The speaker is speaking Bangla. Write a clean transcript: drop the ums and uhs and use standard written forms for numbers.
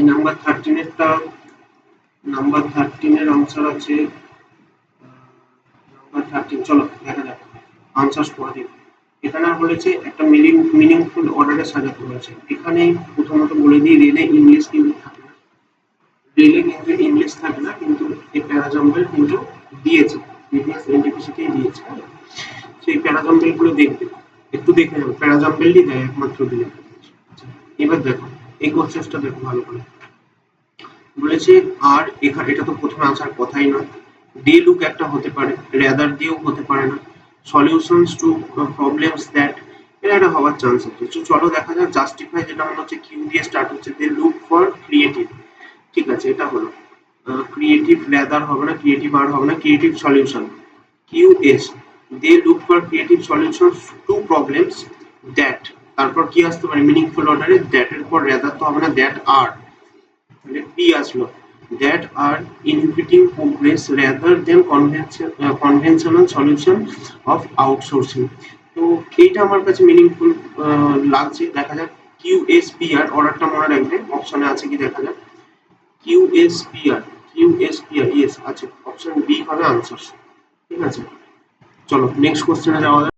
নাম্বার 13 এরটা নাম্বার 13 এর आंसर আছে নাম্বার 13 চলো দেখা যাক आंसर्स পড়ে দেখি এখানে বলেছে একটা মিনিংফুল অর্ডারে সাজাতে বলেছে এখানে প্রথমত বলে দিই রেলে ইংলিশ কিন্তু থাকে না ইংলিশ থাকে না কিন্তু এই প্যারাজাম্বল কিন্তু দিয়েছে প্রিভিয়াস এনটিপিসিতেই দিয়েছে সেই প্যারাজাম্বল গুলো দেখবে একটু দেখে নেবে প্যারাজাম্বলই দেয় একমাত্র দিয়ে এবার দেখো এই কোশ্চেনটা দেখো ভালো করে বলেছে আর এখানে এটা তো প্রথমে আসার কথাই না ডে লুক একটা হতে পারে রেদার দিয়েও হতে পারে না সলিউশনস টু প্রবলেমস দ্যাট এর একটা হওয়ার চান্স আছে তো চলো দেখা যাক জাস্টিফাই যেটা মনে হচ্ছে কিউ দিয়ে স্টার্ট হচ্ছে দে লুক ফর ক্রিয়েটিভ ঠিক আছে এটা হলো ক্রিয়েটিভ রেদার হবে না ক্রিয়েটিভ আর হবে না creative solution Q S they look for creative solutions to problems that তারপর কি আসতে পারে মিনিংফুল অর্ডারে দ্যাট এর পর রেদার তো হবে না দ্যাট আর পি আসলো that are inhibiting progress rather than conventional solution of outsourcing তো এইটা আমার কাছে মিনিংফুল লাগছে দেখা যাক কিউএসপিআর অর্ডারটা মনে রাখবে অপশনে আছে কি দেখা যাক কিউএসপিআর ইয়েস আছে অপশন বি হবে আনসার ঠিক আছে চলো নেক্সট কোশ্চেনে যাওয়া যাক